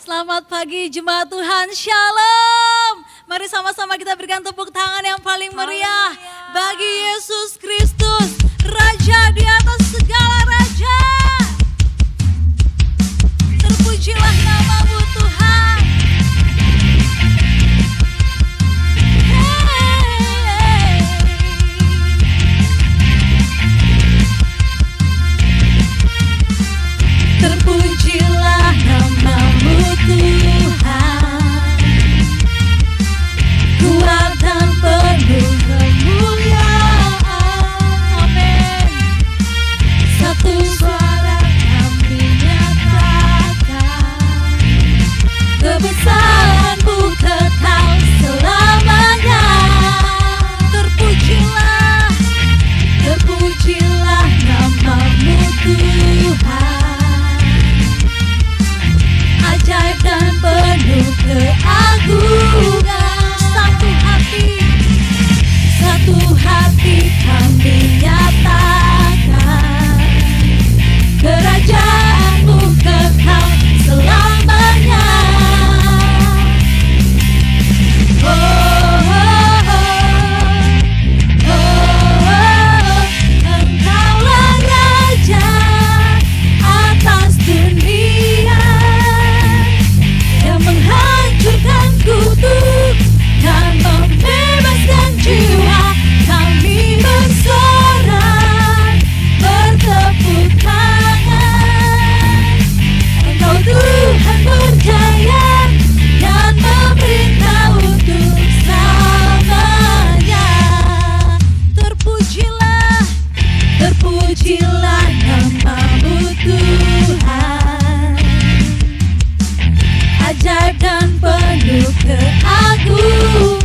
Selamat pagi jemaat Tuhan, Shalom. Mari sama-sama kita berikan tepuk tangan yang paling meriah bagi Yesus Kristus, Raja di atas segala raja. Terpujilah nama-Mu Tuhan. Terpujilah nama-Mu Tuhan, kuat dan penuh kemuliaan. Amin. Satu suara kami nyatakan, kebesaran-Mu kekal selamanya. Terpujilah, terpujilah nama-Mu Tuhan, ajaib dan penuh keagungan. Satu hati kami nyatakan, kerajaan-Mu kekal selamanya. Oh, oh, oh, oh, Engkaulah Raja atas dunia, yang menghancurkan kutuk dan membebaskan jiwa. Kami bersorak, bertepuk tangan. Engkau Tuhan berjaya dan memerintah untuk selamanya. Terpujilah, terpujilah nama-Mu Tuhan, ajaib dan penuh keagungan.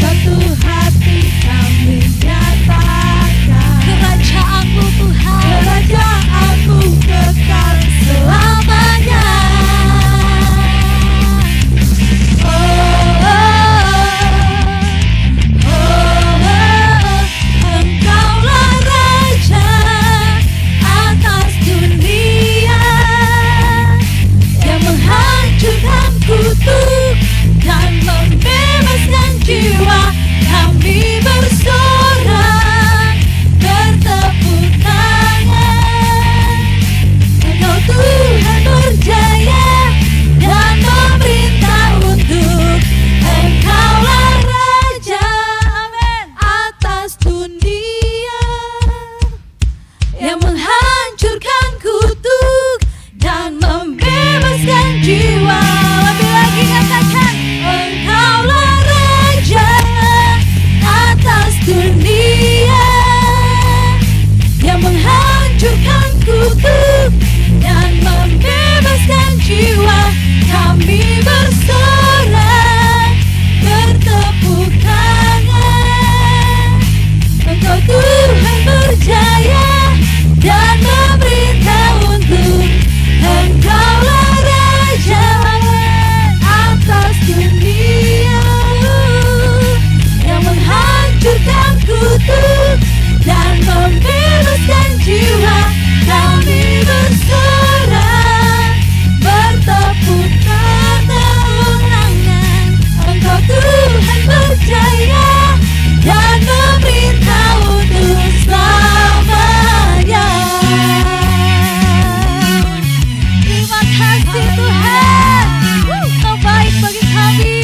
Satu hati kami nyatakan, kerajaan-Mu Tuhan, kerajaan-Mu kekal selamanya. Oh, oh, oh, oh, Engkaulah Raja atas dunia, yang menghancurkan kutuk dan membebaskan jiwa. Kami bersorak, bertepuk tangan. Engkau Tuhan berjaya dan memerintah untuk Engkaulah Raja, amin, atas dunia, yang menghancurkan kutuk dan membebaskan jiwa. Lebih lagi katakan, Engkaulah Raja atas dunia, yang menghancurkan kutuk dan membebaskan jiwa. Kami bersorak, bertepuk tangan. Engkau Tuhan berjaya dan memerintah untuk Engkaulah Raja atas dunia, yang menghancurkan kutuk dan membebaskan jiwa. Kami bersorak, bertepuk tangan. Engkau Tuhan berjaya dan memerintah untuk selamanya. Terima kasih Tuhan, Kau baik bagi kami.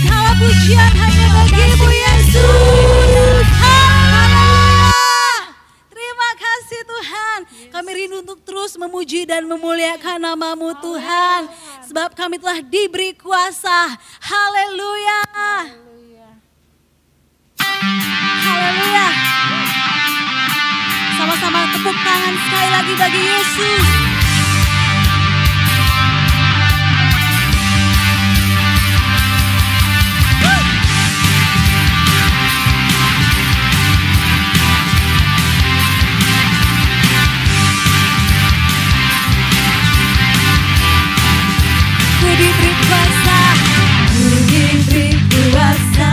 Segala pujian hanya bagi-Mu Yesus. Haleluya. Terima kasih Tuhan. Kami rindu untuk terus memuji dan memuliakan nama-Mu Tuhan, sebab kami telah diberi kuasa. Haleluya. Haleluya. Sama-sama tepuk tangan sekali lagi bagi Yesus. Ku diberi kuasa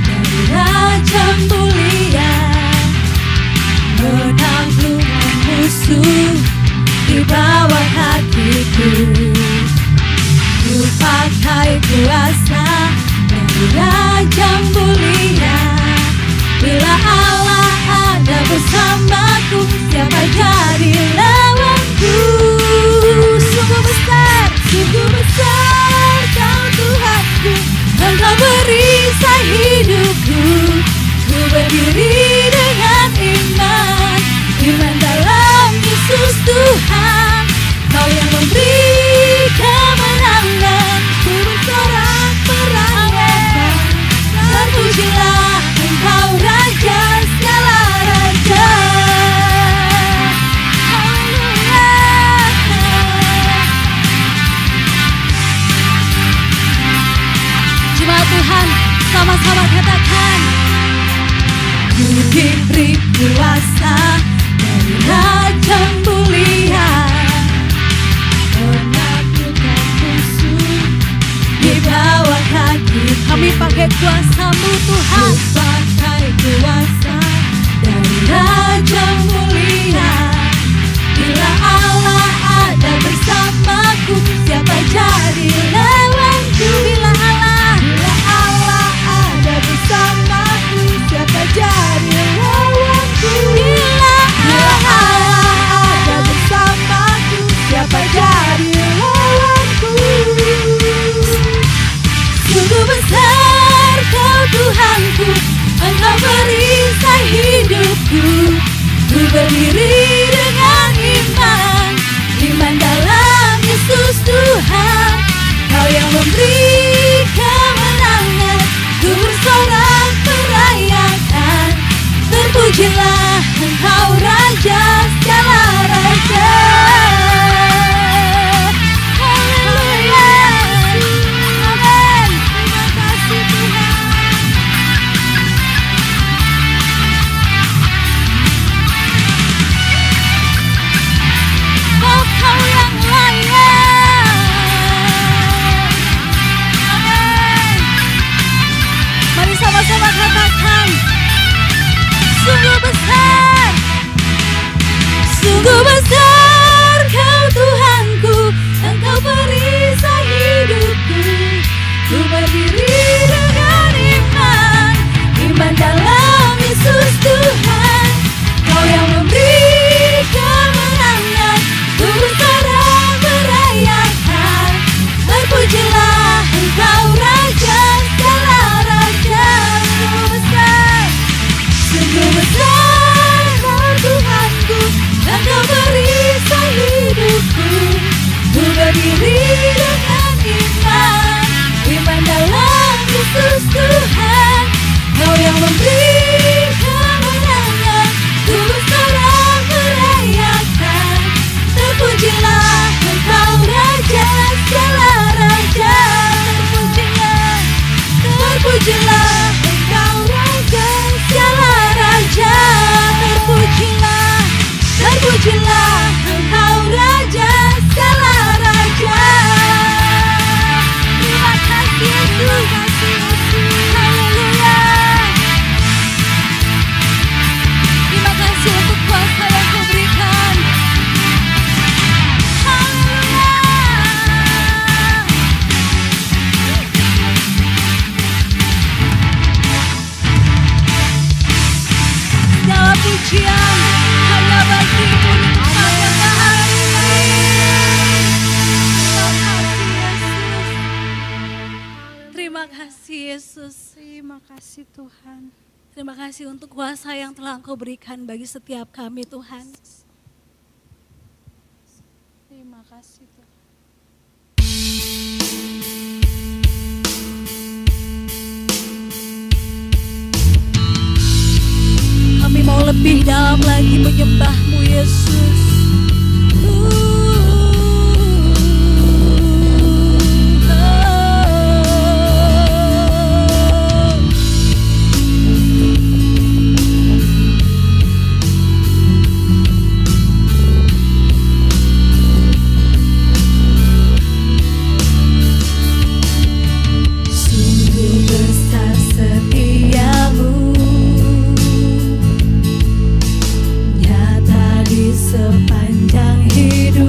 dari Raja mulia, menaklukkan musuh di bawah kakiku. Ku pakai kuasa dari Raja Mulia. Bila Allah ada bersamaku, siapa jadi lawanku? Sungguh besar Kau Tuhanku, Engkau perisai hidupku. Ku berdiri dengan iman, iman dalam Yesus Tuhan. Kau yang memberi kemenangan, ku bersorak merayakan. Terpujilah Engkau Raja segala raja. Haleluya. Jemaat Tuhan, sama-sama katakan, ku diberi kuasa dari Raja Mulia, menaklukkan musuh di bawah kaki. Kami pakai kuasa-Mu Tuhan. Ku pakai kuasa dari Raja Mulia. Bila Allah ada bersamaku, siapa jadi lawanku? Bila Allah ada bersamaku, siapa jadi lawanku? Bila Allah ada bersamaku, siapa jadi lawanku? Sungguh besar Kau Tuhanku, Engkau perisai hidupku. Ku berdiri dengan iman, iman dalam Yesus Tuhan. Kau yang memberi kemenangan, ku bersorak merayakan. Terpujilah Engkau Raja segala raja. Haleluya. Amin. Terima kasih Tuhan. Oh, Kau yang layak. Amin. Mari sama-sama katakan, sungguh besar Kau Tuhanku, Engkau perisai hidupku. Ku berdiri dengan iman, iman dalam Yesus Tuhan. Kau yang memberi kemenangan, ku bersorak merayakan. Terpujilah Engkau Raja segala raja. Sungguh besar Kau Tuhanku, Engkau perisai hidupku. Ku berdiri dengan iman, iman dalam Yesus Tuhan. Kau yang memberi kemenangan, ku bersorak merayakan. Terpujilah Engkau Raja segala raja. Terpujilah Engkau Raja segala raja. Terpujilah Engkau Raja segala raja. Terima kasih Yesus. Haleluya. Terima kasih untuk kuasa yang Kau berikan. Haleluya. Segala pujian hanya bagi-Mu di sepanjang hari ini. Terima kasih Yesus. Terima kasih Tuhan. Terima kasih untuk kuasa yang telah Engkau berikan bagi setiap kami Tuhan. Terima kasih Tuhan. Kami mau lebih dalam lagi menyembah-Mu Yesus. Sepanjang hidup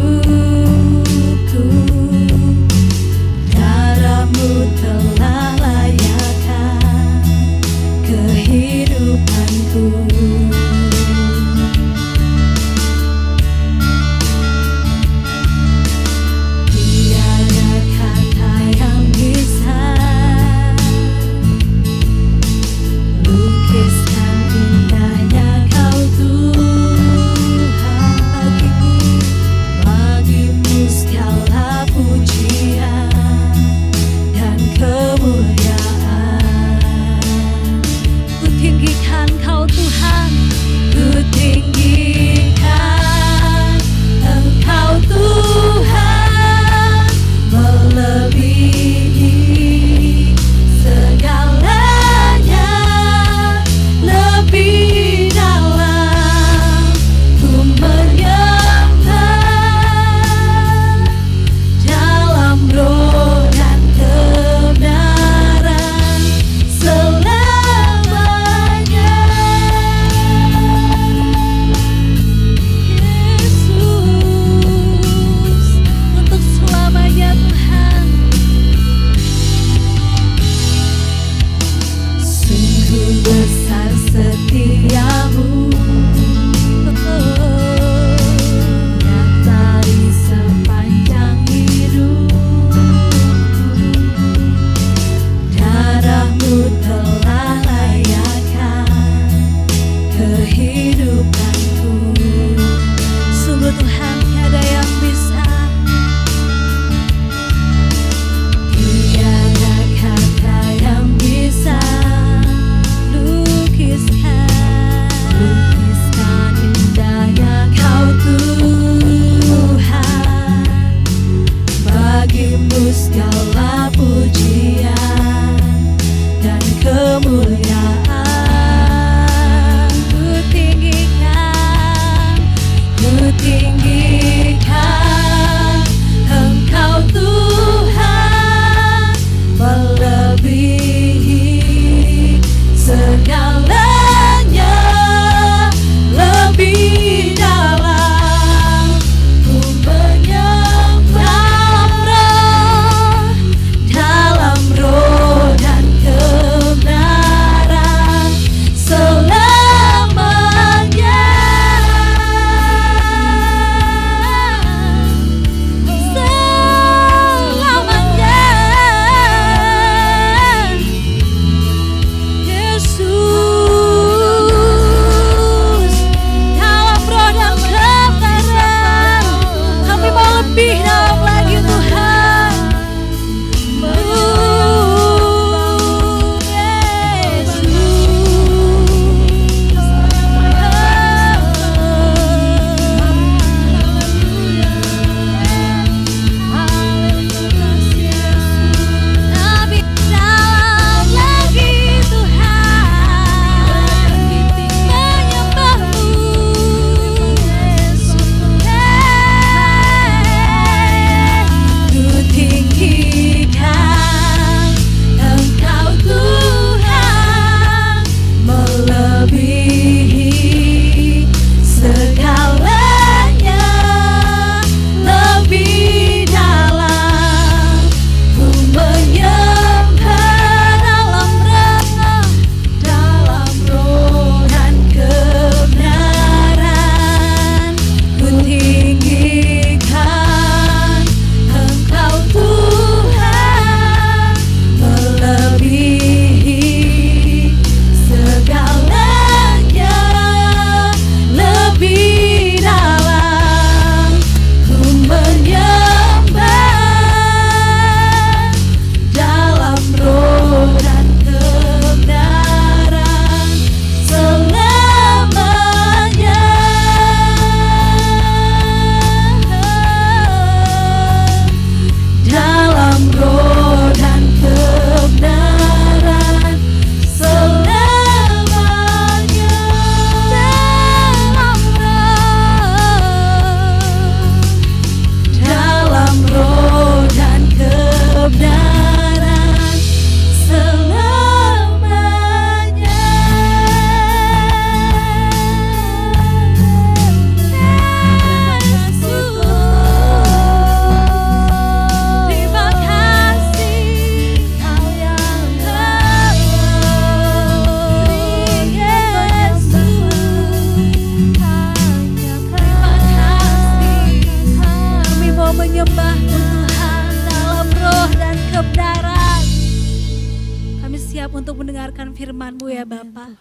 mendengarkan firman-Mu ya Bapa.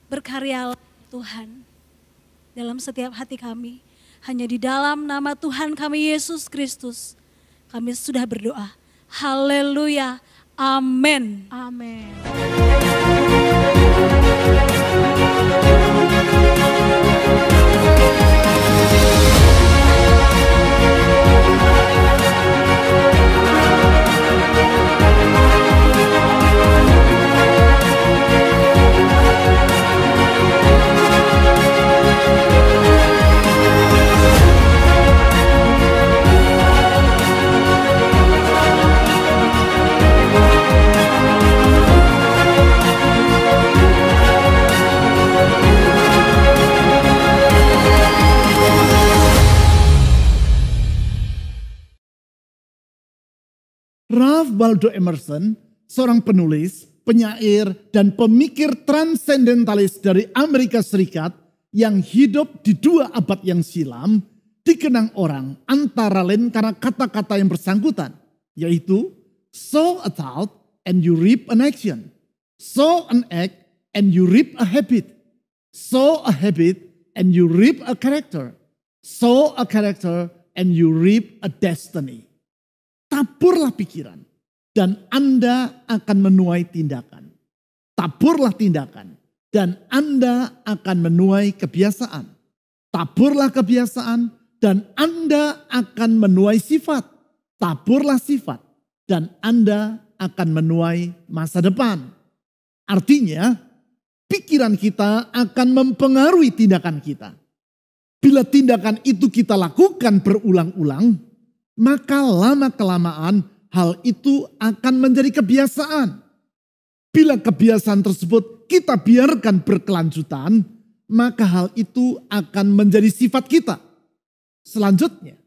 Berkaryalah Tuhan dalam setiap hati kami. Hanya di dalam nama Tuhan kami Yesus Kristus kami sudah berdoa. Haleluya. Amin. Amin. Ralph Waldo Emerson, seorang penulis, penyair, dan pemikir transendentalis dari Amerika Serikat yang hidup di 2 abad yang silam, dikenang orang antara lain karena kata-kata yang bersangkutan, yaitu sow a thought and you reap an action, sow an act and you reap a habit, sow a habit and you reap a character, sow a character and you reap a destiny. Taburlah pikiran dan Anda akan menuai tindakan. Taburlah tindakan dan Anda akan menuai kebiasaan. Taburlah kebiasaan dan Anda akan menuai sifat. Taburlah sifat dan Anda akan menuai masa depan. Artinya, pikiran kita akan mempengaruhi tindakan kita. Bila tindakan itu kita lakukan berulang-ulang, maka lama-kelamaan hal itu akan menjadi kebiasaan. Bila kebiasaan tersebut kita biarkan berkelanjutan, maka hal itu akan menjadi sifat kita. Selanjutnya,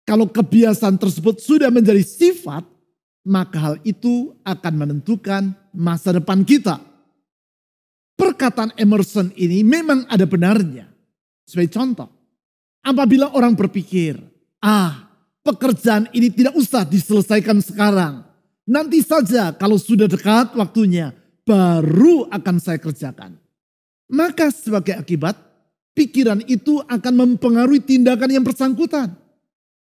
kalau kebiasaan tersebut sudah menjadi sifat, maka hal itu akan menentukan masa depan kita. Perkataan Emerson ini memang ada benarnya. Sebagai contoh, apabila orang berpikir, pekerjaan ini tidak usah diselesaikan sekarang. Nanti saja kalau sudah dekat waktunya, baru akan saya kerjakan. Maka sebagai akibat, pikiran itu akan mempengaruhi tindakan yang bersangkutan.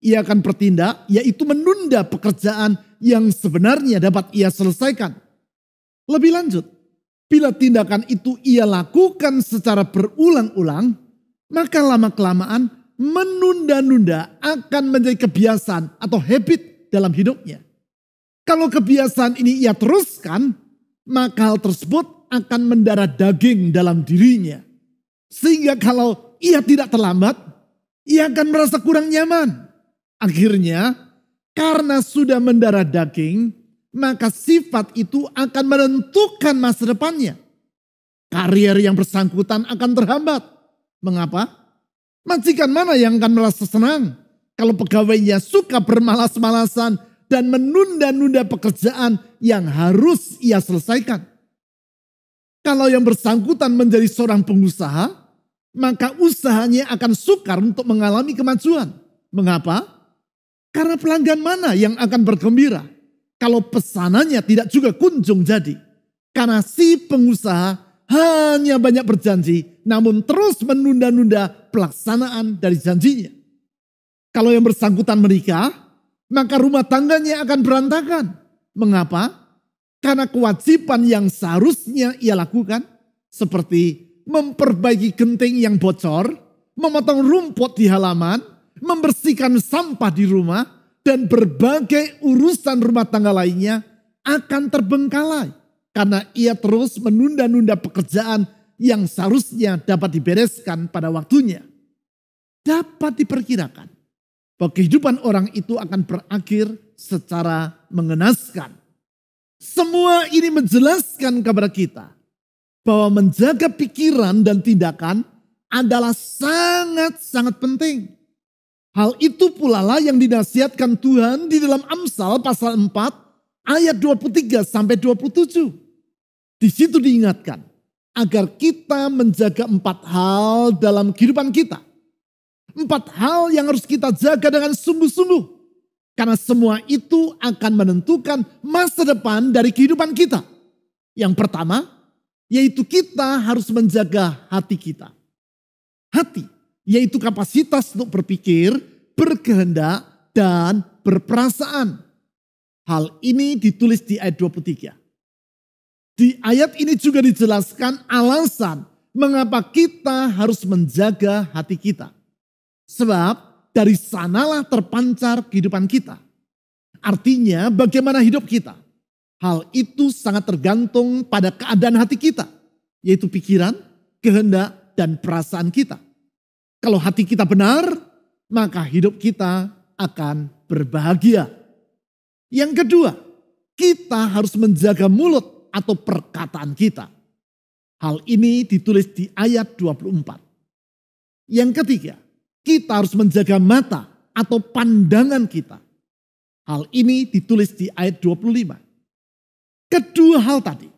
Ia akan bertindak, yaitu menunda pekerjaan yang sebenarnya dapat ia selesaikan. Lebih lanjut, bila tindakan itu ia lakukan secara berulang-ulang, maka lama-kelamaan menunda-nunda akan menjadi kebiasaan atau habit dalam hidupnya. Kalau kebiasaan ini ia teruskan, maka hal tersebut akan mendarah daging dalam dirinya. Sehingga kalau ia tidak terlambat, ia akan merasa kurang nyaman. Akhirnya, karena sudah mendarah daging, maka sifat itu akan menentukan masa depannya. Karier yang bersangkutan akan terhambat. Mengapa? Majikan mana yang akan merasa senang kalau pegawainya suka bermalas-malasan dan menunda-nunda pekerjaan yang harus ia selesaikan? Kalau yang bersangkutan menjadi seorang pengusaha, maka usahanya akan sukar untuk mengalami kemajuan. Mengapa? Karena pelanggan mana yang akan bergembira kalau pesanannya tidak juga kunjung jadi? Karena si pengusaha hanya banyak berjanji, namun terus menunda-nunda pelaksanaan dari janjinya. Kalau yang bersangkutan menikah, maka rumah tangganya akan berantakan. Mengapa? Karena kewajiban yang seharusnya ia lakukan, seperti memperbaiki genting yang bocor, memotong rumput di halaman, membersihkan sampah di rumah, dan berbagai urusan rumah tangga lainnya akan terbengkalai. Karena ia terus menunda-nunda pekerjaan yang seharusnya dapat dibereskan pada waktunya. Dapat diperkirakan bahwa kehidupan orang itu akan berakhir secara mengenaskan. Semua ini menjelaskan kepada kita bahwa menjaga pikiran dan tindakan adalah sangat-sangat penting. Hal itu pula lah yang dinasihatkan Tuhan di dalam Amsal pasal 4 ayat 23 sampai 27. Di situ diingatkan agar kita menjaga 4 hal dalam kehidupan kita. 4 hal yang harus kita jaga dengan sungguh-sungguh. Karena semua itu akan menentukan masa depan dari kehidupan kita. Yang pertama, yaitu kita harus menjaga hati kita. Hati, yaitu kapasitas untuk berpikir, berkehendak, dan berperasaan. Hal ini ditulis di ayat 23. Di ayat ini juga dijelaskan alasan mengapa kita harus menjaga hati kita. Sebab dari sanalah terpancar kehidupan kita. Artinya bagaimana hidup kita. Hal itu sangat tergantung pada keadaan hati kita. Yaitu pikiran, kehendak, dan perasaan kita. Kalau hati kita benar, maka hidup kita akan berbahagia. Yang kedua, kita harus menjaga mulut atau perkataan kita. Hal ini ditulis di ayat 24. Yang ketiga, kita harus menjaga mata atau pandangan kita. Hal ini ditulis di ayat 25. Kedua hal tadi,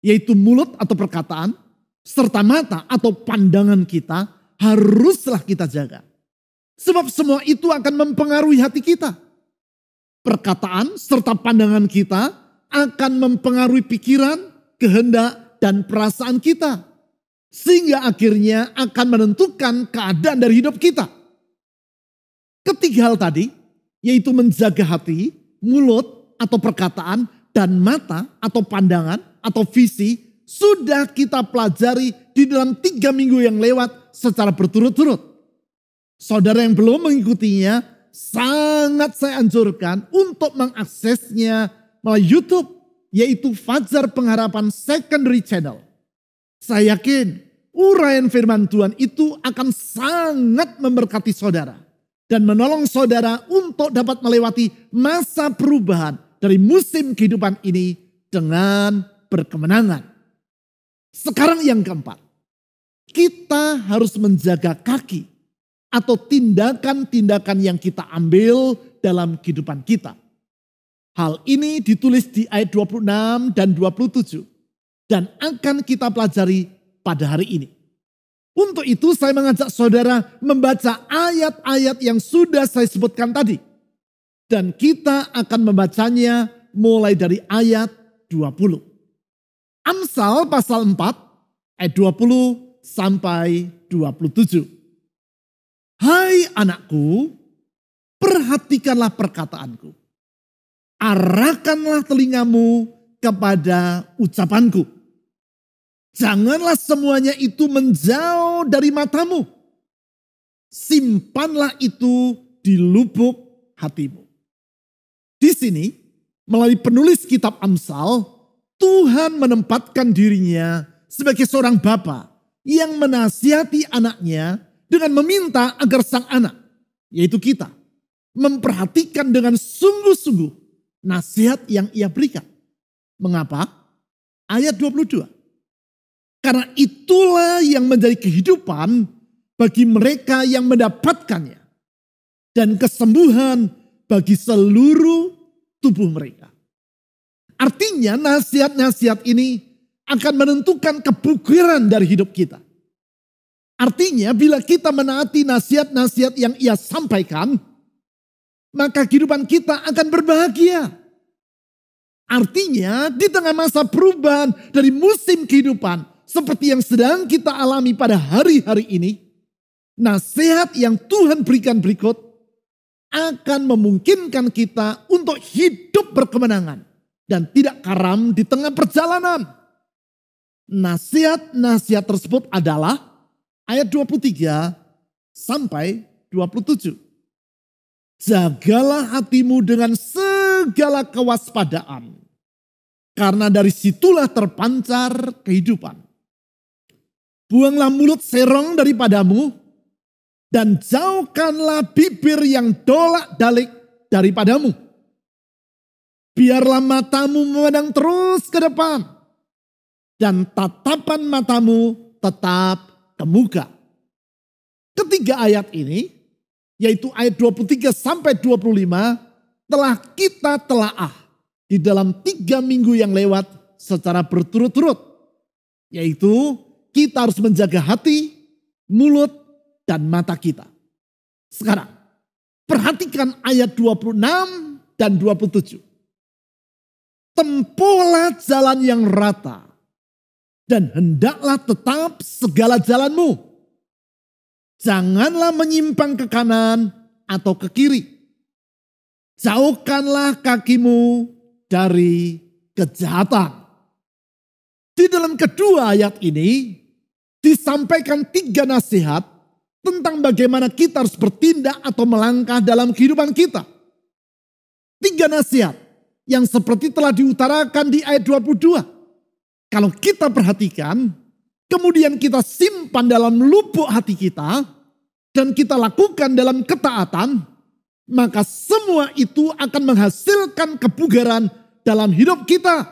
yaitu mulut atau perkataan, serta mata atau pandangan kita, haruslah kita jaga. Sebab semua itu akan mempengaruhi hati kita. Perkataan serta pandangan kita akan mempengaruhi pikiran, kehendak, dan perasaan kita. Sehingga akhirnya akan menentukan keadaan dari hidup kita. Ketiga hal tadi, yaitu menjaga hati, mulut atau perkataan, dan mata atau pandangan atau visi, sudah kita pelajari di dalam 3 minggu yang lewat secara berturut-turut. Saudara yang belum mengikutinya, sangat saya anjurkan untuk mengaksesnya melalui YouTube, yaitu Fajar Pengharapan Secondary Channel. Saya yakin uraian firman Tuhan itu akan sangat memberkati saudara dan menolong saudara untuk dapat melewati masa perubahan dari musim kehidupan ini dengan berkemenangan. Sekarang yang keempat, kita harus menjaga kaki atau tindakan-tindakan yang kita ambil dalam kehidupan kita. Hal ini ditulis di ayat 26 dan 27 dan akan kita pelajari pada hari ini. Untuk itu saya mengajak saudara membaca ayat-ayat yang sudah saya sebutkan tadi. Dan kita akan membacanya mulai dari ayat 20. Amsal pasal 4 ayat 20 sampai 27. Hai anakku, perhatikanlah perkataanku. Arahkanlah telingamu kepada ucapanku. Janganlah semuanya itu menjauh dari matamu. Simpanlah itu di lubuk hatimu. Di sini, melalui penulis kitab Amsal, Tuhan menempatkan dirinya sebagai seorang bapa yang menasihati anaknya dengan meminta agar sang anak, yaitu kita, memperhatikan dengan sungguh-sungguh nasihat yang ia berikan. Mengapa? Ayat 22. Karena itulah yang menjadi kehidupan bagi mereka yang mendapatkannya. Dan kesembuhan bagi seluruh tubuh mereka. Artinya nasihat-nasihat ini akan menentukan kebugaran dari hidup kita. Artinya bila kita menaati nasihat-nasihat yang ia sampaikan, maka kehidupan kita akan berbahagia. Artinya di tengah masa perubahan dari musim kehidupan seperti yang sedang kita alami pada hari-hari ini, nasihat yang Tuhan berikan berikut akan memungkinkan kita untuk hidup berkemenangan dan tidak karam di tengah perjalanan. Nasihat-nasihat tersebut adalah ayat 23 sampai 27. Jagalah hatimu dengan segala kewaspadaan, karena dari situlah terpancar kehidupan. Buanglah mulut serong daripadamu, dan jauhkanlah bibir yang dolak-dalik daripadamu. Biarlah matamu memandang terus ke depan, dan tatapan matamu tetap ke muka. Ketiga ayat ini, yaitu ayat 23 sampai 25, telah kita telaah di dalam 3 minggu yang lewat secara berturut-turut. Yaitu kita harus menjaga hati, mulut, dan mata kita. Sekarang, perhatikan ayat 26 dan 27. tempuhlah jalan yang rata, dan hendaklah tetap segala jalanmu. Janganlah menyimpang ke kanan atau ke kiri. Jauhkanlah kakimu dari kejahatan. Di dalam kedua ayat ini disampaikan 3 nasihat tentang bagaimana kita harus bertindak atau melangkah dalam kehidupan kita. 3 nasihat yang seperti telah diutarakan di ayat 22. Kalau kita perhatikan, kemudian kita simpan dalam lubuk hati kita, dan kita lakukan dalam ketaatan, maka semua itu akan menghasilkan kebugaran dalam hidup kita.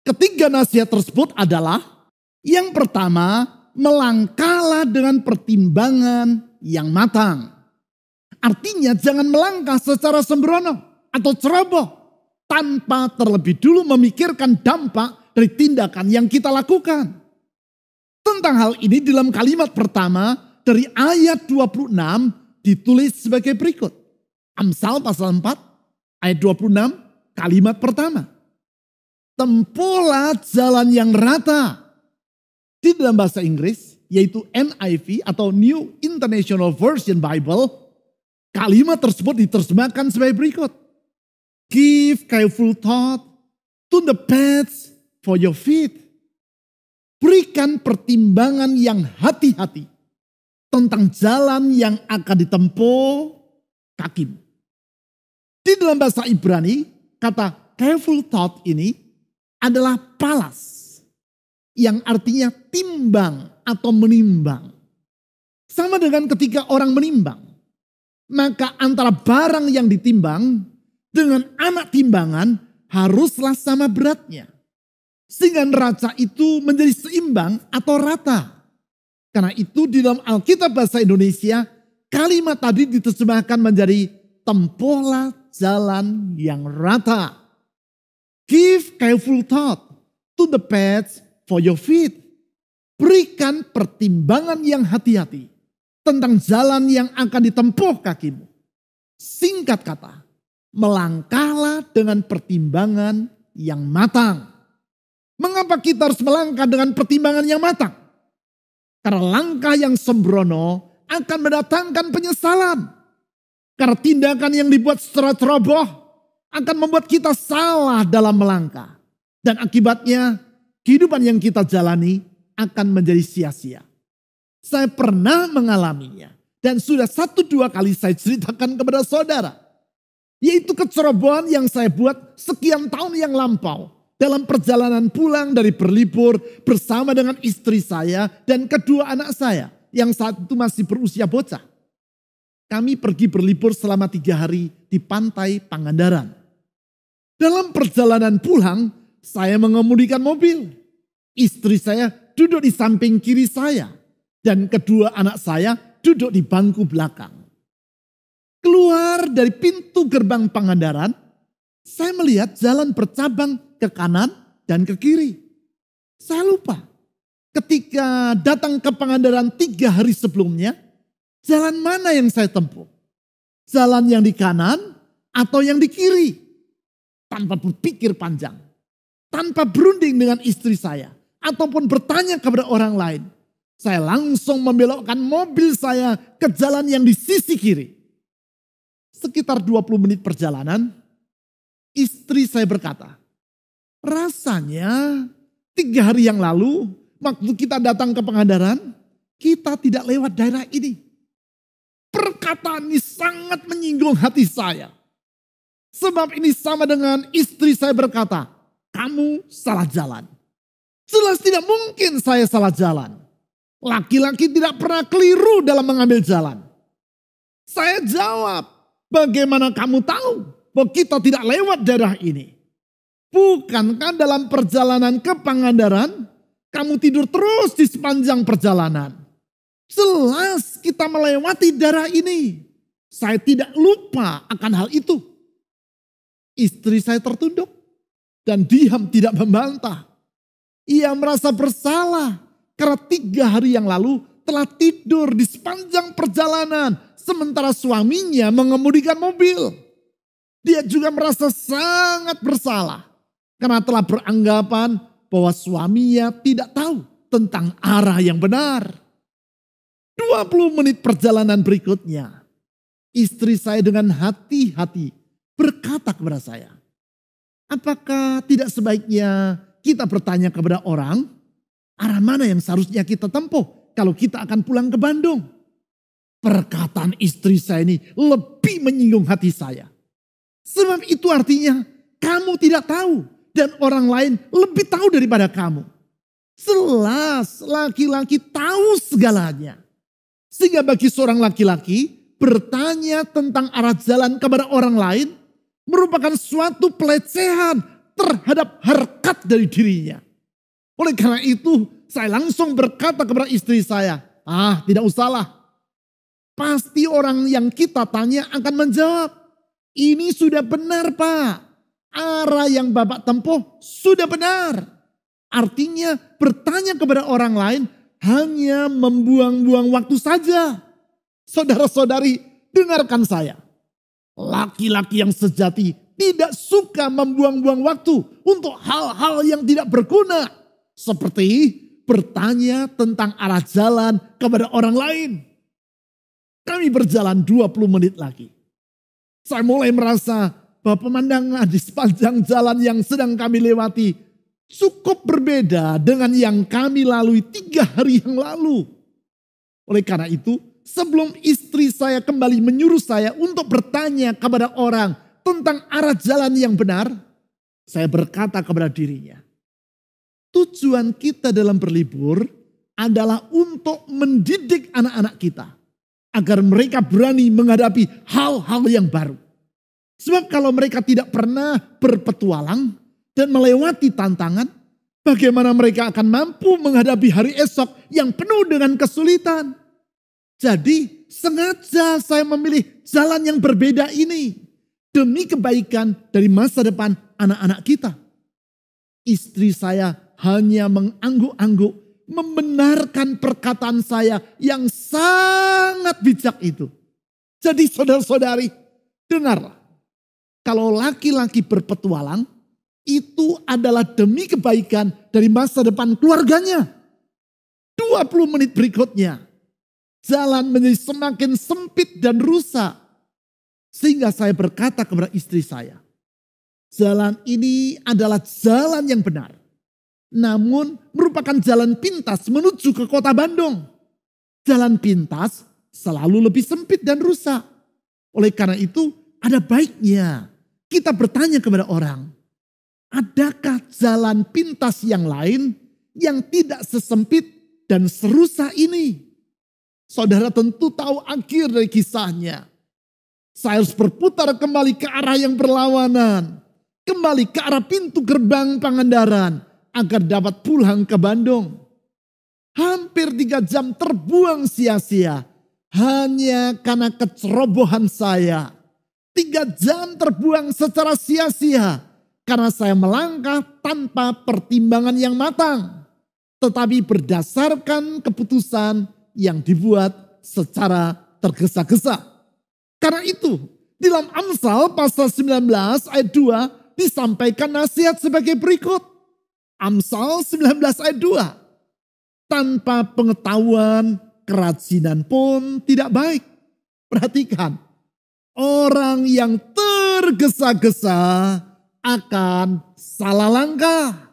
Ketiga nasihat tersebut adalah, yang pertama, melangkahlah dengan pertimbangan yang matang. Artinya jangan melangkah secara sembrono atau ceroboh tanpa terlebih dulu memikirkan dampak dari tindakan yang kita lakukan. Tentang hal ini dalam kalimat pertama dari ayat 26 ditulis sebagai berikut. Amsal pasal 4 ayat 26 kalimat pertama. Tempuhlah jalan yang rata. Di dalam bahasa Inggris yaitu NIV atau New International Version Bible, kalimat tersebut diterjemahkan sebagai berikut. Give careful thought to the paths for your feet. Berikan pertimbangan yang hati-hati tentang jalan yang akan ditempuh kakimu. Di dalam bahasa Ibrani, kata careful thought ini adalah palas, yang artinya timbang atau menimbang. Sama dengan ketika orang menimbang, maka antara barang yang ditimbang dengan anak timbangan haruslah sama beratnya. Sehingga neraca itu menjadi seimbang atau rata. Karena itu di dalam Alkitab bahasa Indonesia, kalimat tadi diterjemahkan menjadi tempuhlah jalan yang rata. Give careful thought to the paths for your feet. Berikan pertimbangan yang hati-hati tentang jalan yang akan ditempuh kakimu. Singkat kata, melangkahlah dengan pertimbangan yang matang. Mengapa kita harus melangkah dengan pertimbangan yang matang? Karena langkah yang sembrono akan mendatangkan penyesalan. Karena tindakan yang dibuat secara ceroboh akan membuat kita salah dalam melangkah. Dan akibatnya kehidupan yang kita jalani akan menjadi sia-sia. Saya pernah mengalaminya. Dan sudah 1-2 kali saya ceritakan kepada saudara. Yaitu kecerobohan yang saya buat sekian tahun yang lampau. Dalam perjalanan pulang dari berlibur bersama dengan istri saya dan kedua anak saya yang saat itu masih berusia bocah. Kami pergi berlibur selama 3 hari di pantai Pangandaran. Dalam perjalanan pulang, saya mengemudikan mobil. Istri saya duduk di samping kiri saya dan kedua anak saya duduk di bangku belakang. Keluar dari pintu gerbang Pangandaran, saya melihat jalan bercabang ke kanan dan ke kiri. Saya lupa. Ketika datang ke Pangandaran 3 hari sebelumnya, jalan mana yang saya tempuh? Jalan yang di kanan atau yang di kiri? Tanpa berpikir panjang. Tanpa berunding dengan istri saya. Ataupun bertanya kepada orang lain. Saya langsung membelokkan mobil saya ke jalan yang di sisi kiri. Sekitar 20 menit perjalanan, istri saya berkata, rasanya 3 hari yang lalu waktu kita datang ke Pangandaran, kita tidak lewat daerah ini. Perkataan ini sangat menyinggung hati saya. Sebab ini sama dengan istri saya berkata, kamu salah jalan. Jelas tidak mungkin saya salah jalan. Laki-laki tidak pernah keliru dalam mengambil jalan. Saya jawab, bagaimana kamu tahu bahwa kita tidak lewat daerah ini? Bukankah dalam perjalanan ke Pangandaran, kamu tidur terus di sepanjang perjalanan? Jelas kita melewati daerah ini. Saya tidak lupa akan hal itu. Istri saya tertunduk dan diam tidak membantah. Ia merasa bersalah karena 3 hari yang lalu telah tidur di sepanjang perjalanan sementara suaminya mengemudikan mobil. Dia juga merasa sangat bersalah karena telah beranggapan bahwa suaminya tidak tahu tentang arah yang benar. 20 menit perjalanan berikutnya, istri saya dengan hati-hati berkata kepada saya, apakah tidak sebaiknya kita bertanya kepada orang arah mana yang seharusnya kita tempuh kalau kita akan pulang ke Bandung? Perkataan istri saya ini lebih menyinggung hati saya. Sebab itu artinya kamu tidak tahu dan orang lain lebih tahu daripada kamu. Jelas laki-laki tahu segalanya. Sehingga bagi seorang laki-laki bertanya tentang arah jalan kepada orang lain merupakan suatu pelecehan terhadap harkat dari dirinya. Oleh karena itu saya langsung berkata kepada istri saya, tidak usahlah. Pasti orang yang kita tanya akan menjawab, ini sudah benar Pak. Arah yang Bapak tempuh sudah benar. Artinya bertanya kepada orang lain hanya membuang-buang waktu saja. Saudara-saudari, dengarkan saya. Laki-laki yang sejati tidak suka membuang-buang waktu untuk hal-hal yang tidak berguna. Seperti bertanya tentang arah jalan kepada orang lain. Kami berjalan 20 menit lagi. Saya mulai merasa bahwa pemandangan di sepanjang jalan yang sedang kami lewati cukup berbeda dengan yang kami lalui 3 hari yang lalu. Oleh karena itu, sebelum istri saya kembali menyuruh saya untuk bertanya kepada orang tentang arah jalan yang benar, saya berkata kepada dirinya, tujuan kita dalam berlibur adalah untuk mendidik anak-anak kita agar mereka berani menghadapi hal-hal yang baru. Sebab kalau mereka tidak pernah berpetualang dan melewati tantangan, bagaimana mereka akan mampu menghadapi hari esok yang penuh dengan kesulitan. Jadi sengaja saya memilih jalan yang berbeda ini demi kebaikan dari masa depan anak-anak kita. Istri saya hanya mengangguk-angguk membenarkan perkataan saya yang sangat bijak itu. Jadi saudara-saudari, dengarlah. Kalau laki-laki berpetualang, itu adalah demi kebaikan dari masa depan keluarganya. 20 menit berikutnya, jalan menjadi semakin sempit dan rusak. Sehingga saya berkata kepada istri saya, jalan ini adalah jalan yang benar. Namun merupakan jalan pintas menuju ke kota Bandung. Jalan pintas selalu lebih sempit dan rusak. Oleh karena itu ada baiknya kita bertanya kepada orang, adakah jalan pintas yang lain yang tidak sesempit dan serusak ini? Saudara tentu tahu akhir dari kisahnya. Saya harus berputar kembali ke arah yang berlawanan. Kembali ke arah pintu gerbang Pangandaran agar dapat pulang ke Bandung. Hampir 3 jam terbuang sia-sia hanya karena kecerobohan saya. 3 jam terbuang secara sia-sia karena saya melangkah tanpa pertimbangan yang matang. Tetapi berdasarkan keputusan yang dibuat secara tergesa-gesa. Karena itu di dalam Amsal pasal 19 ayat 2 disampaikan nasihat sebagai berikut. Amsal 19 ayat 2. Tanpa pengetahuan, kerajinan pun tidak baik. Perhatikan. Orang yang tergesa-gesa akan salah langkah.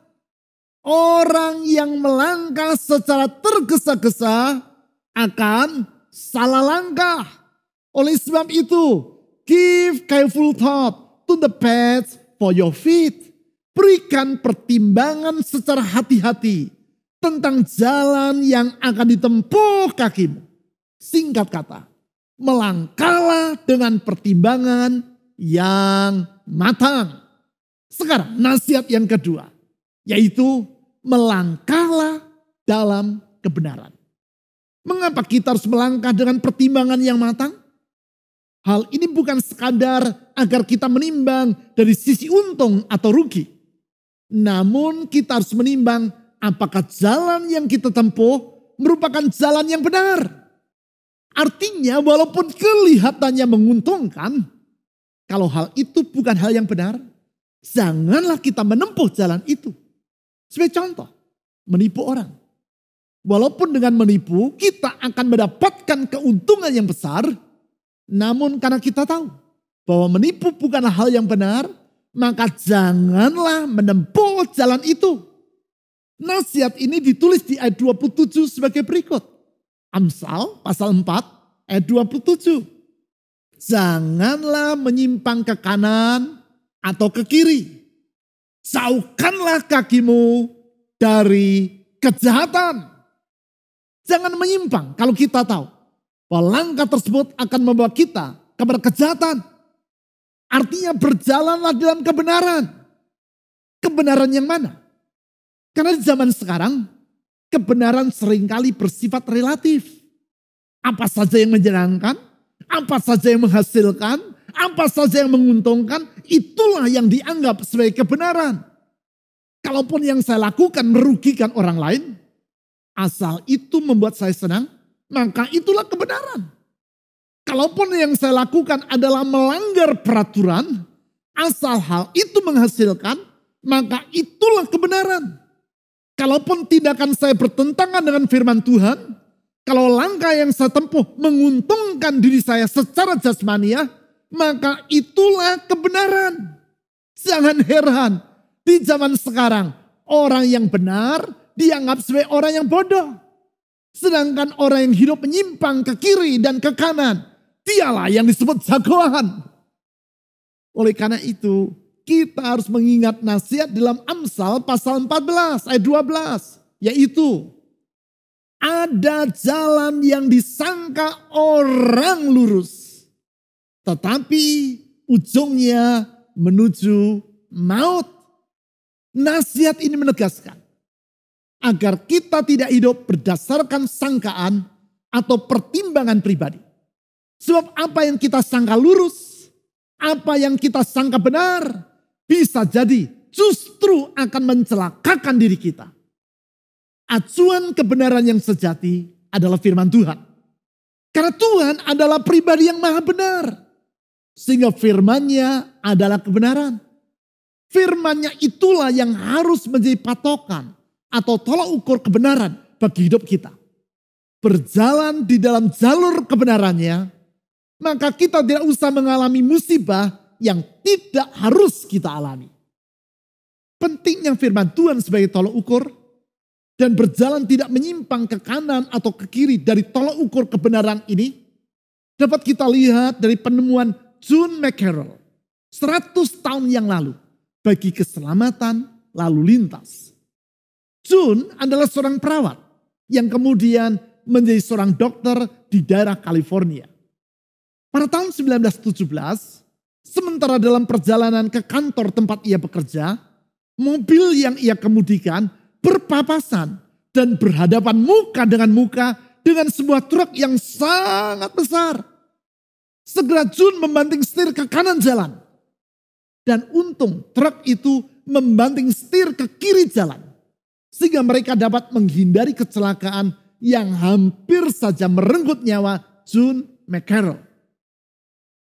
Orang yang melangkah secara tergesa-gesa akan salah langkah. Oleh sebab itu, give careful thought to the path for your feet. Berikan pertimbangan secara hati-hati tentang jalan yang akan ditempuh kakimu. Singkat kata, melangkahlah dengan pertimbangan yang matang. Sekarang nasihat yang kedua, yaitu melangkahlah dalam kebenaran. Mengapa kita harus melangkah dengan pertimbangan yang matang? Hal ini bukan sekadar agar kita menimbang dari sisi untung atau rugi. Namun kita harus menimbang apakah jalan yang kita tempuh merupakan jalan yang benar. Artinya walaupun kelihatannya menguntungkan, Kalau hal itu bukan hal yang benar, janganlah kita menempuh jalan itu. Sebagai contoh, menipu orang. Walaupun dengan menipu kita akan mendapatkan keuntungan yang besar, namun karena kita tahu bahwa menipu bukanlah hal yang benar, maka janganlah menempuh jalan itu. Nasihat ini ditulis di ayat 27 sebagai berikut. Amsal pasal 4 ayat 27. Janganlah menyimpang ke kanan atau ke kiri. Jauhkanlah kakimu dari kejahatan. Jangan menyimpang kalau kita tahu bahwa langkah tersebut akan membawa kita kepada kejahatan. Artinya berjalanlah dalam kebenaran. Kebenaran yang mana? Karena di zaman sekarang kebenaran seringkali bersifat relatif. Apa saja yang menyenangkan, apa saja yang menghasilkan, apa saja yang menguntungkan, itulah yang dianggap sebagai kebenaran. Kalaupun yang saya lakukan merugikan orang lain, asal itu membuat saya senang, maka itulah kebenaran. Kalaupun yang saya lakukan adalah melanggar peraturan, asal hal itu menghasilkan, maka itulah kebenaran. Kalaupun tindakan saya bertentangan dengan firman Tuhan, kalau langkah yang saya tempuh menguntungkan diri saya secara jasmaniah, maka itulah kebenaran. Jangan heran, di zaman sekarang orang yang benar dianggap sebagai orang yang bodoh. Sedangkan orang yang hidup menyimpang ke kiri dan ke kanan, dialah yang disebut jagoan. Oleh karena itu, kita harus mengingat nasihat dalam Amsal pasal 14 ayat 12. Yaitu, ada jalan yang disangka orang lurus, tetapi ujungnya menuju maut. Nasihat ini menegaskan agar kita tidak hidup berdasarkan sangkaan atau pertimbangan pribadi. Sebab apa yang kita sangka lurus, apa yang kita sangka benar, bisa jadi justru akan mencelakakan diri kita. Acuan kebenaran yang sejati adalah firman Tuhan. Karena Tuhan adalah pribadi yang maha benar. Sehingga firman-Nya adalah kebenaran. Firman-Nya itulah yang harus menjadi patokan atau tolak ukur kebenaran bagi hidup kita. Berjalan di dalam jalur kebenarannya, maka kita tidak usah mengalami musibah yang tidak harus kita alami. Pentingnya firman Tuhan sebagai tolak ukur dan berjalan tidak menyimpang ke kanan atau ke kiri dari tolak ukur kebenaran ini dapat kita lihat dari penemuan John McCarroll 100 tahun yang lalu bagi keselamatan lalu lintas. John adalah seorang perawat yang kemudian menjadi seorang dokter di daerah California. Pada tahun 1917, sementara dalam perjalanan ke kantor tempat ia bekerja, mobil yang ia kemudikan berpapasan dan berhadapan muka dengan sebuah truk yang sangat besar. Segera John membanting setir ke kanan jalan. Dan untung truk itu membanting setir ke kiri jalan. Sehingga mereka dapat menghindari kecelakaan yang hampir saja merenggut nyawa John McCarroll.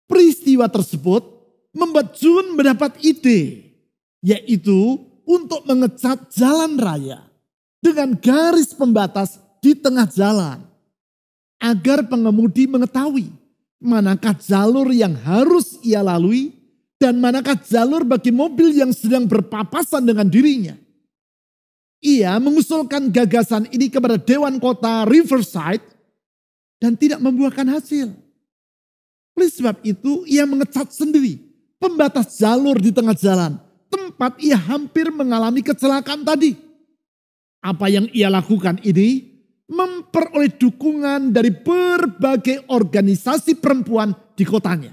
Peristiwa tersebut membuat John mendapat ide, yaitu untuk mengecat jalan raya dengan garis pembatas di tengah jalan. Agar pengemudi mengetahui manakah jalur yang harus ia lalui dan manakah jalur bagi mobil yang sedang berpapasan dengan dirinya. Ia mengusulkan gagasan ini kepada Dewan Kota Riverside dan tidak membuahkan hasil. Oleh sebab itu ia mengecat sendiri pembatas jalur di tengah jalan, tempat ia hampir mengalami kecelakaan tadi. Apa yang ia lakukan ini memperoleh dukungan dari berbagai organisasi perempuan di kotanya.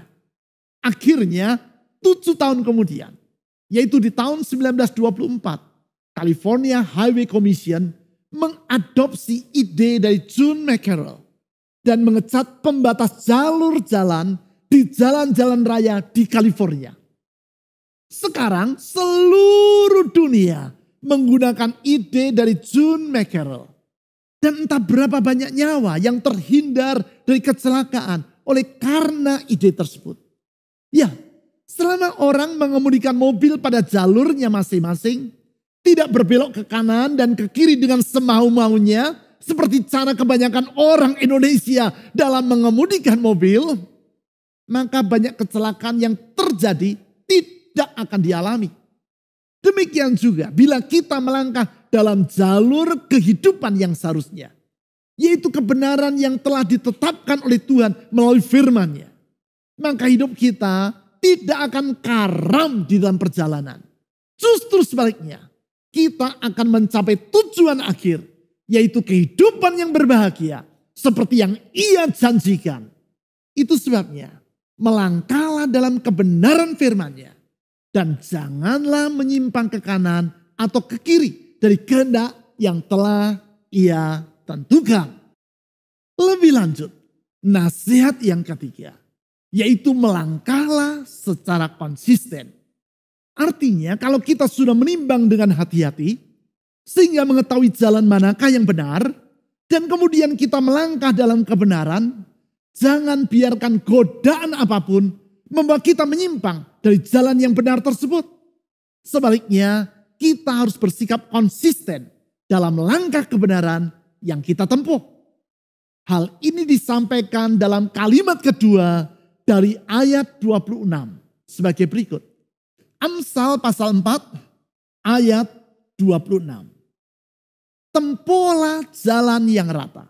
Akhirnya 7 tahun kemudian, yaitu di tahun 1924, California Highway Commission mengadopsi ide dari John McCarroll dan mengecat pembatas jalur jalan di jalan-jalan raya di California. Sekarang seluruh dunia menggunakan ide dari John McCarroll. Dan entah berapa banyak nyawa yang terhindar dari kecelakaan oleh karena ide tersebut. Ya, Selama orang mengemudikan mobil pada jalurnya masing-masing, tidak berbelok ke kanan dan ke kiri dengan semau-maunya, seperti cara kebanyakan orang Indonesia dalam mengemudikan mobil, maka banyak kecelakaan yang terjadi tidak akan dialami. Demikian juga bila kita melangkah dalam jalur kehidupan yang seharusnya, yaitu kebenaran yang telah ditetapkan oleh Tuhan melalui firman-Nya, maka hidup kita tidak akan karam di dalam perjalanan. Justru sebaliknya, kita akan mencapai tujuan akhir, yaitu kehidupan yang berbahagia, seperti yang Ia janjikan. Itu sebabnya, melangkahlah dalam kebenaran firman-Nya, dan janganlah menyimpang ke kanan atau ke kiri dari kehendak yang telah Ia tentukan. Lebih lanjut, nasihat yang ketiga, yaitu melangkahlah secara konsisten. Artinya kalau kita sudah menimbang dengan hati-hati, sehingga mengetahui jalan manakah yang benar, dan kemudian kita melangkah dalam kebenaran, jangan biarkan godaan apapun membawa kita menyimpang dari jalan yang benar tersebut. Sebaliknya, kita harus bersikap konsisten dalam langkah kebenaran yang kita tempuh. Hal ini disampaikan dalam kalimat kedua dari ayat 26 sebagai berikut. Amsal pasal 4 ayat 26. Tempuhlah jalan yang rata.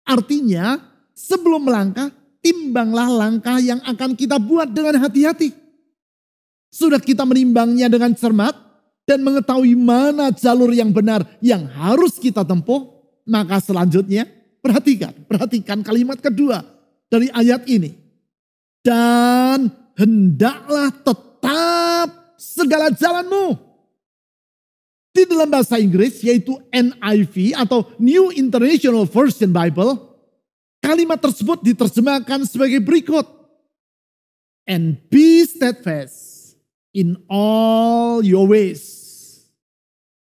Artinya sebelum melangkah, timbanglah langkah yang akan kita buat dengan hati-hati. Sudah kita menimbangnya dengan cermat dan mengetahui mana jalur yang benar yang harus kita tempuh, maka selanjutnya perhatikan kalimat kedua dari ayat ini. Dan hendaklah tetap segala jalanmu. Di dalam bahasa Inggris yaitu NIV atau New International Version Bible, kalimat tersebut diterjemahkan sebagai berikut. And be steadfast in all your ways.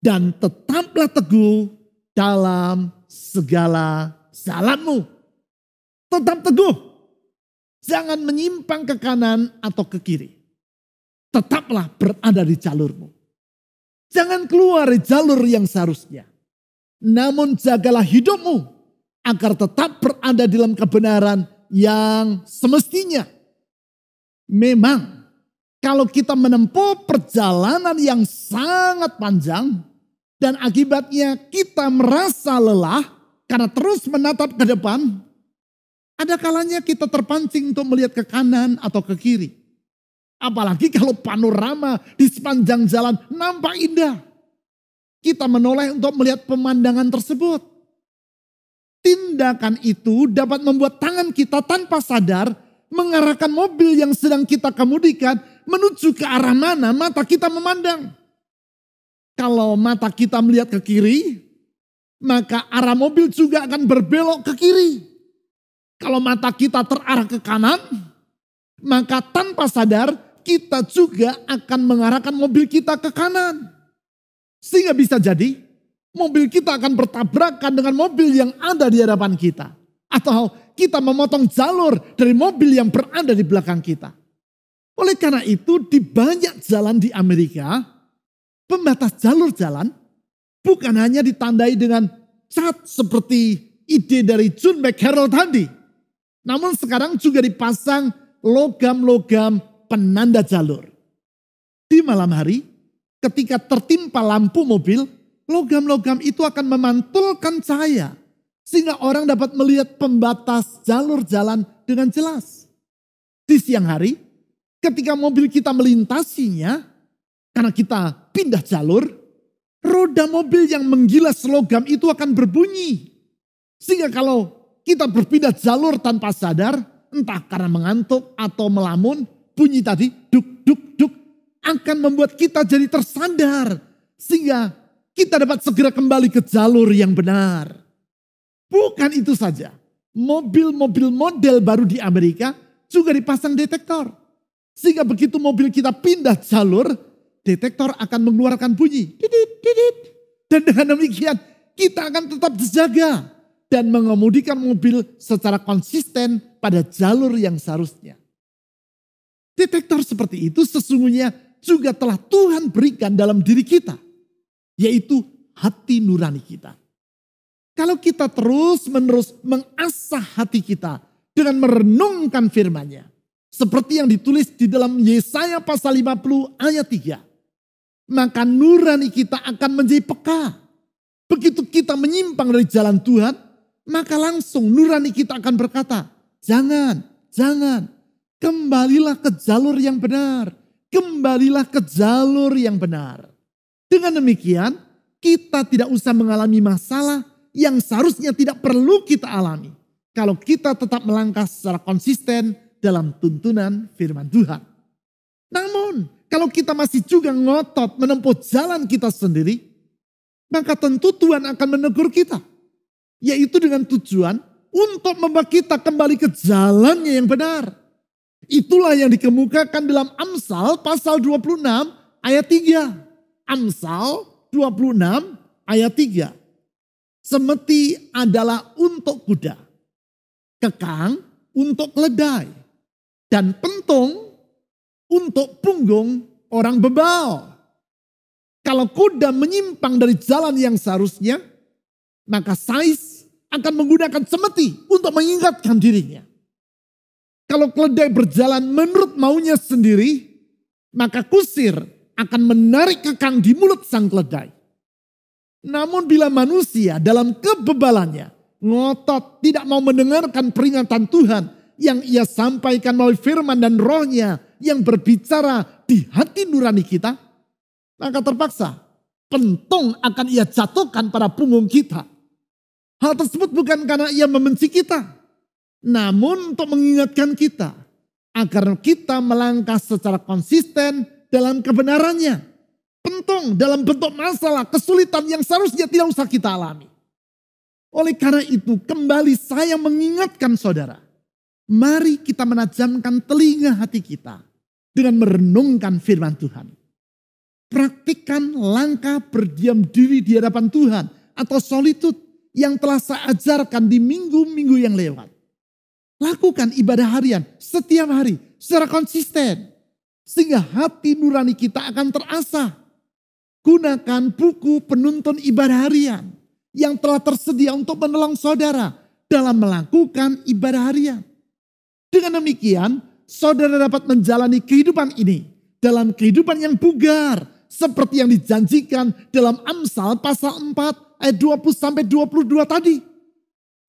Dan tetaplah teguh dalam segala jalanmu. Tetap teguh. Jangan menyimpang ke kanan atau ke kiri. Tetaplah berada di jalurmu. Jangan keluar dari jalur yang seharusnya. Namun jagalah hidupmu agar tetap berada dalam kebenaran yang semestinya. Memang kalau kita menempuh perjalanan yang sangat panjang dan akibatnya kita merasa lelah karena terus menatap ke depan, ada kalanya kita terpancing untuk melihat ke kanan atau ke kiri. Apalagi kalau panorama di sepanjang jalan nampak indah. Kita menoleh untuk melihat pemandangan tersebut. Tindakan itu dapat membuat tangan kita tanpa sadar mengarahkan mobil yang sedang kita kemudikan menuju ke arah mana mata kita memandang. Kalau mata kita melihat ke kiri, maka arah mobil juga akan berbelok ke kiri. Kalau mata kita terarah ke kanan, maka tanpa sadar kita juga akan mengarahkan mobil kita ke kanan. Sehingga bisa jadi mobil kita akan bertabrakan dengan mobil yang ada di hadapan kita. Atau kita memotong jalur dari mobil yang berada di belakang kita. Oleh karena itu di banyak jalan di Amerika, pembatas jalur jalan bukan hanya ditandai dengan cat seperti ide dari John McCarroll tadi. Namun sekarang juga dipasang logam-logam penanda jalur. Di malam hari ketika tertimpa lampu mobil, logam-logam itu akan memantulkan cahaya. Sehingga orang dapat melihat pembatas jalur jalan dengan jelas. Di siang hari ketika mobil kita melintasinya, karena kita pindah jalur, roda mobil yang menggilas logam itu akan berbunyi. Sehingga kalau kita berpindah jalur tanpa sadar, entah karena mengantuk atau melamun, bunyi tadi duk duk duk akan membuat kita jadi tersandar. Sehingga kita dapat segera kembali ke jalur yang benar. Bukan itu saja, mobil-mobil model baru di Amerika juga dipasang detektor. Sehingga begitu mobil kita pindah jalur, detektor akan mengeluarkan bunyi. Didit, didit. Dan dengan demikian kita akan tetap terjaga dan mengemudikan mobil secara konsisten pada jalur yang seharusnya. Detektor seperti itu sesungguhnya juga telah Tuhan berikan dalam diri kita, yaitu hati nurani kita. Kalau kita terus-menerus mengasah hati kita dengan merenungkan firman-Nya, seperti yang ditulis di dalam Yesaya pasal 50 ayat 3, maka nurani kita akan menjadi peka. Begitu kita menyimpang dari jalan Tuhan, maka langsung nurani kita akan berkata, jangan, kembalilah ke jalur yang benar. Kembalilah ke jalur yang benar. Dengan demikian, kita tidak usah mengalami masalah yang seharusnya tidak perlu kita alami. Kalau kita tetap melangkah secara konsisten dalam tuntunan firman Tuhan. Namun, kalau kita masih juga ngotot menempuh jalan kita sendiri, maka tentu Tuhan akan menegur kita. Yaitu dengan tujuan untuk membawa kita kembali ke jalannya yang benar. Itulah yang dikemukakan dalam Amsal pasal 26 ayat 3. Amsal 26 ayat 3. Semeti adalah untuk kuda, kekang untuk keledai, dan pentung untuk punggung orang bebal. Kalau kuda menyimpang dari jalan yang seharusnya, maka sais akan menggunakan semeti untuk mengingatkan dirinya. Kalau keledai berjalan menurut maunya sendiri, maka kusir akan menarik kekang di mulut sang keledai. Namun bila manusia dalam kebebalannya ngotot tidak mau mendengarkan peringatan Tuhan yang ia sampaikan melalui firman dan rohnya yang berbicara di hati nurani kita, maka terpaksa pentung akan ia jatuhkan pada punggung kita. Hal tersebut bukan karena ia membenci kita, namun untuk mengingatkan kita agar kita melangkah secara konsisten dalam kebenarannya. Pentung dalam bentuk masalah, kesulitan yang seharusnya tidak usah kita alami. Oleh karena itu kembali saya mengingatkan saudara, mari kita menajamkan telinga hati kita dengan merenungkan firman Tuhan. Praktikkan langkah berdiam diri di hadapan Tuhan atau solitude yang telah saya ajarkan di minggu-minggu yang lewat. Lakukan ibadah harian setiap hari secara konsisten. Sehingga hati nurani kita akan terasah. Gunakan buku penuntun ibadah harian yang telah tersedia untuk menolong saudara dalam melakukan ibadah harian. Dengan demikian, saudara dapat menjalani kehidupan ini dalam kehidupan yang bugar. Seperti yang dijanjikan dalam Amsal pasal 4 ayat 20-22 tadi.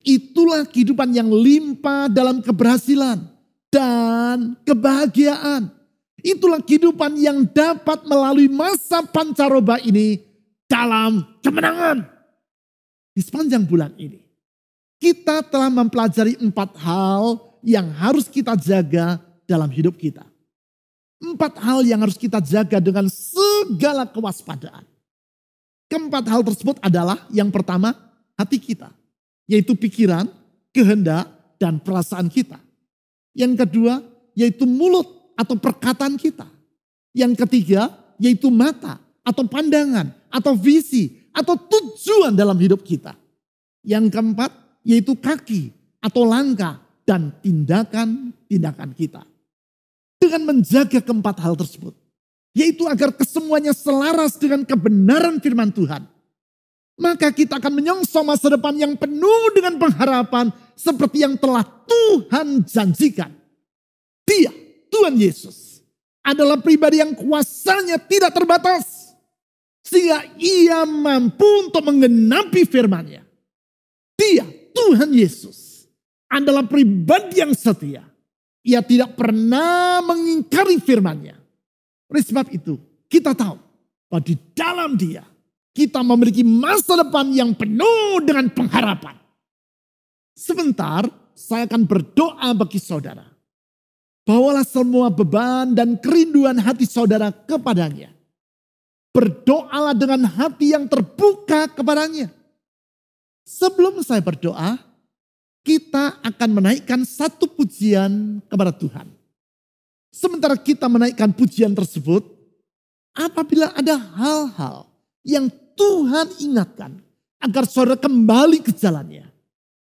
Itulah kehidupan yang limpah dalam keberhasilan dan kebahagiaan. Itulah kehidupan yang dapat melalui masa pancaroba ini dalam kemenangan. Di sepanjang bulan ini, kita telah mempelajari 4 hal yang harus kita jaga dalam hidup kita. 4 hal yang harus kita jaga dengan segala kewaspadaan. Keempat hal tersebut adalah yang pertama, hati kita. Yaitu pikiran, kehendak, dan perasaan kita. Yang kedua, yaitu mulut atau perkataan kita. Yang ketiga, yaitu mata atau pandangan atau visi atau tujuan dalam hidup kita. Yang keempat, yaitu kaki atau langkah dan tindakan-tindakan kita. Dengan menjaga keempat hal tersebut, yaitu agar kesemuanya selaras dengan kebenaran firman Tuhan, maka kita akan menyongsong masa depan yang penuh dengan pengharapan seperti yang telah Tuhan janjikan. Dia, Tuhan Yesus, adalah pribadi yang kuasanya tidak terbatas, sehingga ia mampu untuk menggenapi firman-Nya. Dia, Tuhan Yesus, adalah pribadi yang setia. Ia tidak pernah mengingkari firman-Nya. Oleh sebab itu, kita tahu bahwa di dalam Dia, kita memiliki masa depan yang penuh dengan pengharapan. Sebentar, saya akan berdoa bagi saudara. Bawalah semua beban dan kerinduan hati saudara kepadanya. Berdoalah dengan hati yang terbuka kepadanya. Sebelum saya berdoa, kita akan menaikkan satu pujian kepada Tuhan. Sementara kita menaikkan pujian tersebut, apabila ada hal-hal yang Tuhan ingatkan agar saudara kembali ke jalannya,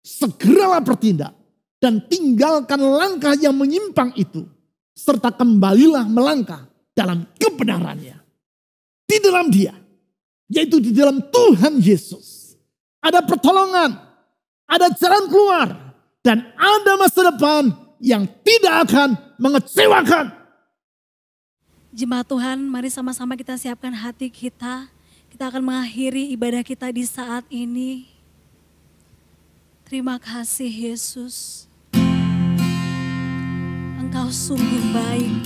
segeralah bertindak dan tinggalkan langkah yang menyimpang itu. serta kembalilah melangkah dalam kebenarannya. Di dalam Dia, yaitu di dalam Tuhan Yesus, ada pertolongan, ada jalan keluar, dan ada masa depan yang tidak akan mengecewakan. Jemaat Tuhan, mari sama-sama kita siapkan hati kita. Kita akan mengakhiri ibadah kita di saat ini. Terima kasih Yesus. Engkau sungguh baik.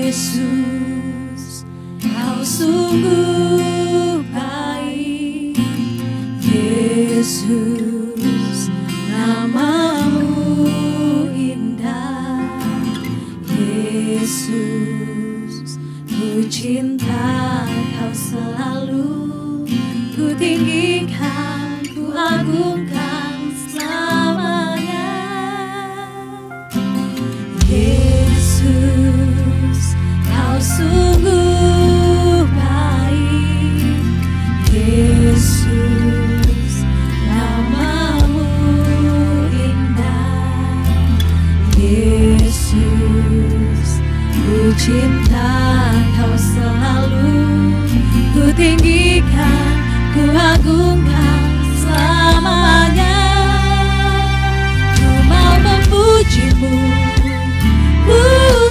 Yesus, Kau sungguh baik. Yesus, nama-Mu indah. Yesus, ku cinta Kau selalu. Ku tinggikan, ku agungkan selamanya. Yesus, Kau sungguh baik. Yesus, nama-Mu indah. Yesus, ku cinta Kau selalu. Ku tinggikan, ku agungkan selamanya. Ku mau memuji-Mu, ku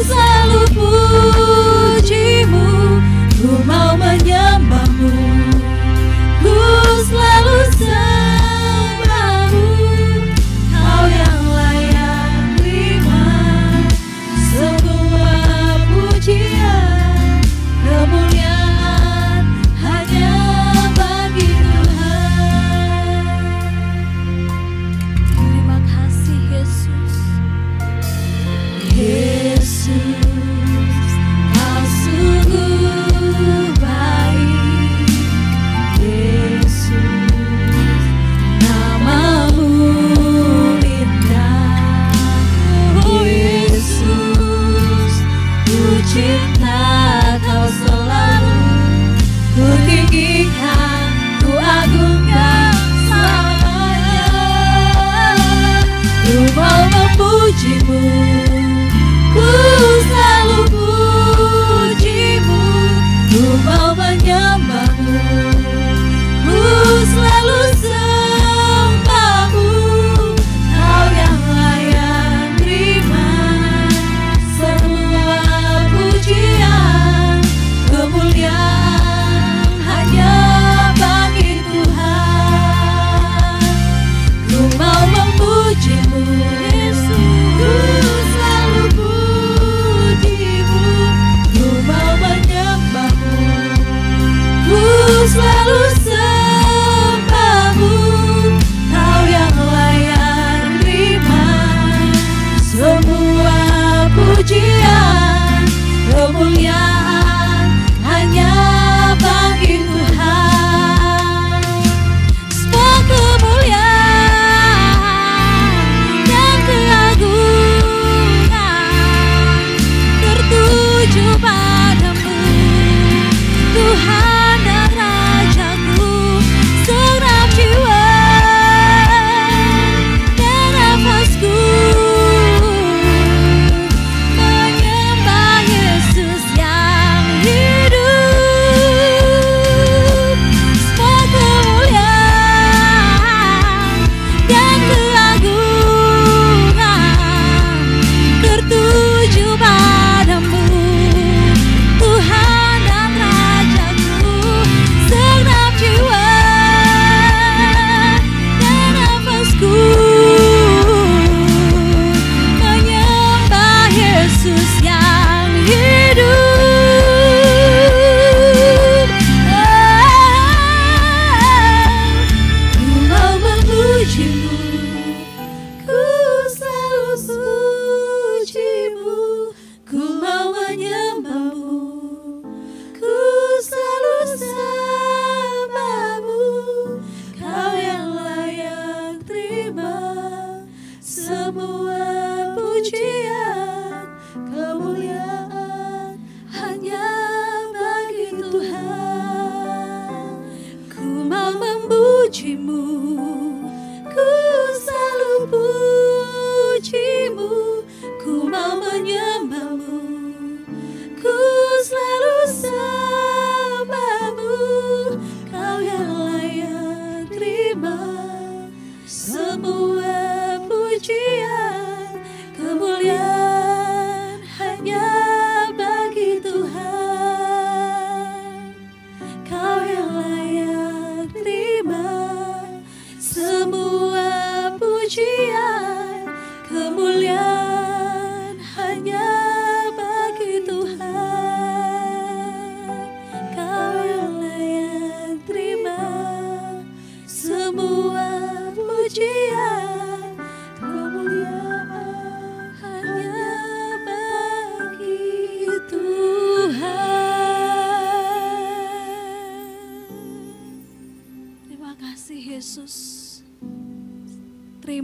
selalu puji-Mu. Ku mau menyembah-Mu, ku selalu sembah-Mu. Kau yang layak terima semua pujian, kemuliaan hanya bagi Tuhan. Terima kasih Yesus. Yesus, Kau sungguh baik. Yesus, nama-Mu indah. Oh Yesus, ku cinta Kau selalu. Ku tinggikan, ku agungkan selamanya. Ku mau memuji-Mu, ku selalu puji-Mu. Ku mau menyembah-Mu, ku selalu sembah-Mu. Kau yang layak terima semua pujian, kemuliaan hanya bagi Tuhan. Ku mau memuji-Mu, Yesus, ku selalu puji-Mu. Ku mau menyembah-Mu,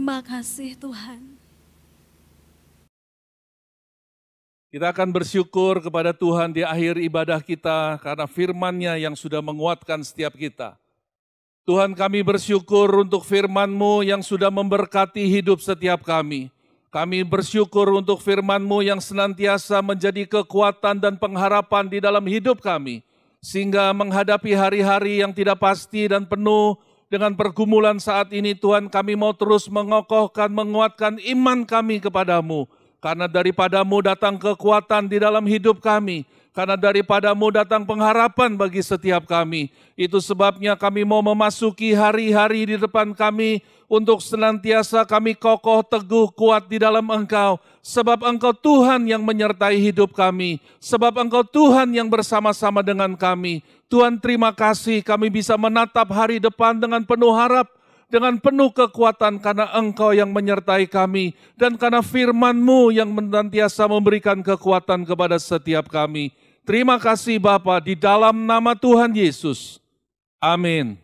Terima kasih Tuhan. Kita akan bersyukur kepada Tuhan di akhir ibadah kita karena firman-Nya yang sudah menguatkan setiap kita. Tuhan, kami bersyukur untuk firman-Mu yang sudah memberkati hidup setiap kami. Kami bersyukur untuk firman-Mu yang senantiasa menjadi kekuatan dan pengharapan di dalam hidup kami. Sehingga menghadapi hari-hari yang tidak pasti dan penuh dengan pergumulan saat ini, Tuhan, kami mau terus mengokohkan, menguatkan iman kami kepadamu. Karena daripada-Mu datang kekuatan di dalam hidup kami. Karena daripada-Mu datang pengharapan bagi setiap kami. Itu sebabnya kami mau memasuki hari-hari di depan kami untuk senantiasa kami kokoh, teguh, kuat di dalam Engkau. Sebab Engkau Tuhan yang menyertai hidup kami. Sebab Engkau Tuhan yang bersama-sama dengan kami. Tuhan, terima kasih kami bisa menatap hari depan dengan penuh harap, dengan penuh kekuatan karena Engkau yang menyertai kami dan karena firman-Mu yang senantiasa memberikan kekuatan kepada setiap kami. Terima kasih Bapa, di dalam nama Tuhan Yesus. Amin.